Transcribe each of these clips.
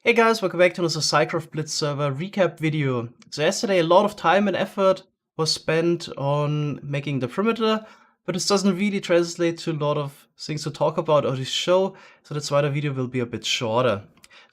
Hey guys, welcome back to another SciCraft Blitz server recap video. So yesterday a lot of time and effort was spent on making the perimeter, but this doesn't really translate to a lot of things to talk about or to show, so that's why the video will be a bit shorter.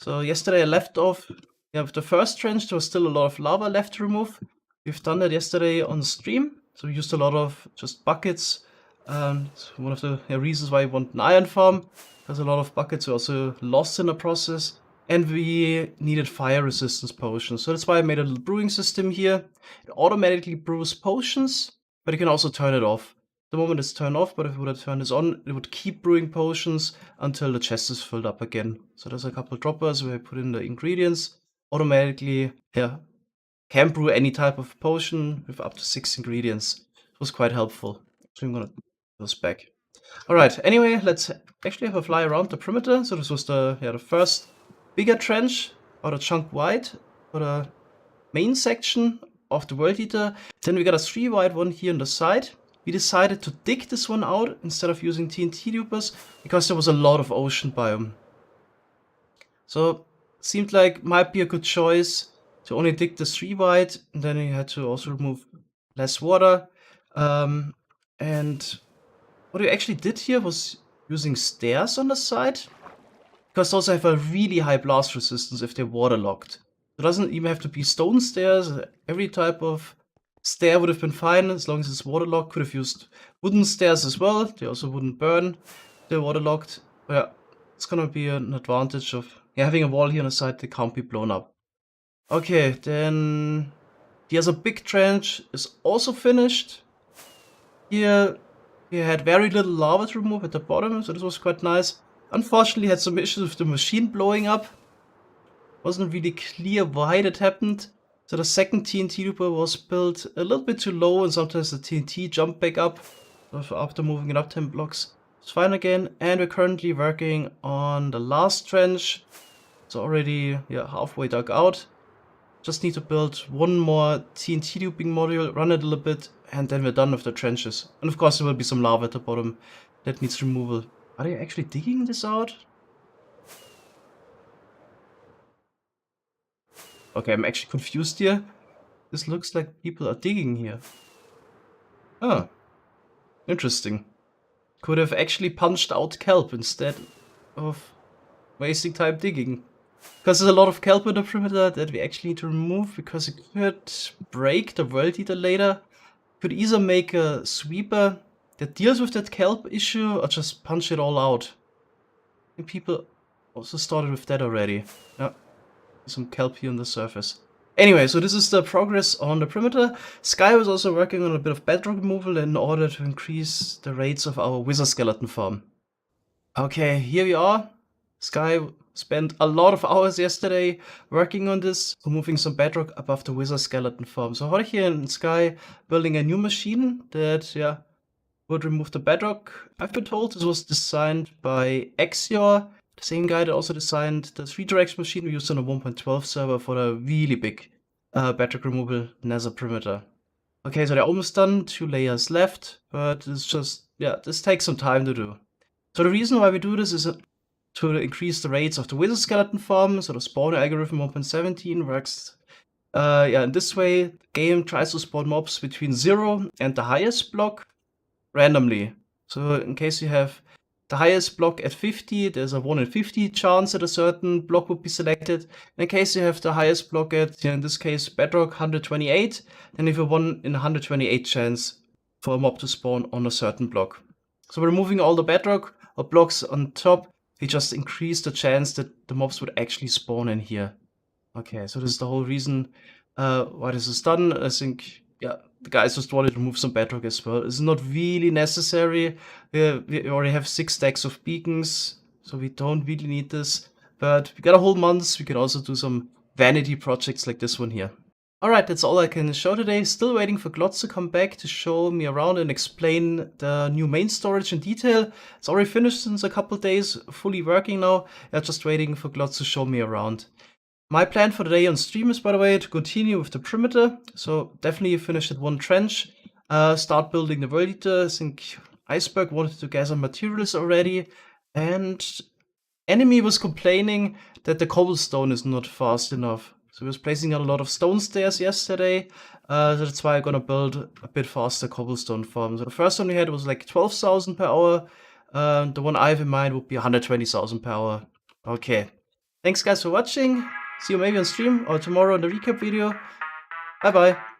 So yesterday I left off with the first trench. There was still a lot of lava left to remove. We've done that yesterday on stream, so we used a lot of just buckets. It's one of the reasons why I want an iron farm, because a lot of buckets were also lost in the process. And we needed fire resistance potions. So that's why I made a little brewing system here. It automatically brews potions, but you can also turn it off. The moment it's turned off, but if I would have turned this on, it would keep brewing potions until the chest is filled up again. So there's a couple droppers where I put in the ingredients. Automatically, can brew any type of potion with up to 6 ingredients. It was quite helpful. So I'm gonna put those back. Alright, anyway, let's actually have a fly around the perimeter. So this was the first bigger trench, about a chunk wide, for the main section of the World Eater. Then we got a 3 wide one here on the side. We decided to dig this one out instead of using TNT dupers because there was a lot of ocean biome. So it seemed like might be a good choice to only dig the 3 wide, and then you had to also remove less water. And what we actually did here was using stairs on the side, because those have a really high blast resistance if they're waterlogged. It doesn't even have to be stone stairs. Every type of stair would have been fine as long as it's waterlogged. Could have used wooden stairs as well. They also wouldn't burn. They're waterlogged. But yeah, it's gonna be an advantage of having a wall here on the side that can't be blown up. Okay, then the other big trench is also finished. Here we had very little lava to remove at the bottom, so this was quite nice. Unfortunately, had some issues with the machine blowing up. Wasn't really clear why that happened. So the second TNT duper was built a little bit too low, and sometimes the TNT jumped back up after moving it up 10 blocks. It's fine again, and we're currently working on the last trench. It's already halfway dug out. Just need to build one more TNT duping module, run it a little bit, and then we're done with the trenches. And of course there will be some lava at the bottom that needs removal. Are they actually digging this out? Okay, I'm actually confused here. This looks like people are digging here. Oh, interesting. Could have actually punched out kelp instead of wasting time digging. Because there's a lot of kelp in the perimeter that we actually need to remove, because it could break the World Eater later. Could either make a sweeper that deals with that kelp issue, or just punch it all out. I think people also started with that already. Yeah, some kelp here on the surface. Anyway, so this is the progress on the perimeter. Sky was also working on a bit of bedrock removal in order to increase the rates of our wizard skeleton farm. Okay, here we are. Sky spent a lot of hours yesterday working on this, removing some bedrock above the wizard skeleton farm. So we're here in Sky building a new machine that would remove the bedrock. I've been told this was designed by Axior, the same guy that also designed the 3-direction machine we used on a 1.12 server for the really big bedrock removal nether perimeter. Okay, so they're almost done, 2 layers left, but it's just, this takes some time to do. So the reason why we do this is to increase the rates of the wizard skeleton farm. So the spawn algorithm 1.17 works in this way. The game tries to spawn mobs between 0 and the highest block randomly. So in case you have the highest block at 50, there's a 1 in 50 chance that a certain block would be selected. In case you have the highest block at, in this case, bedrock 128, then you have a 1 in 128 chance for a mob to spawn on a certain block. So by removing all the bedrock or blocks on top, we just increase the chance that the mobs would actually spawn in here. Okay, so this is the whole reason why this is done. I think, the guys just wanted to remove some bedrock as well. It's not really necessary. We already have 6 stacks of beacons, so we don't really need this. But we got a whole month. We can also do some vanity projects like this one here. Alright, that's all I can show today. Still waiting for Glotz to come back to show me around and explain the new main storage in detail. It's already finished since a couple days, fully working now. Just waiting for Glotz to show me around. My plan for the day on stream is, by the way, to continue with the perimeter. So definitely finish that one trench. Start building the World Eater. I think Iceberg wanted to gather materials already. And enemy was complaining that the cobblestone is not fast enough. So he was placing a lot of stone stairs yesterday. So that's why I'm gonna build a bit faster cobblestone farm. So the first one we had was like 12,000 per hour. The one I have in mind would be 120,000 per hour. Okay. Thanks guys for watching. See you maybe on stream or tomorrow in the recap video. Bye bye.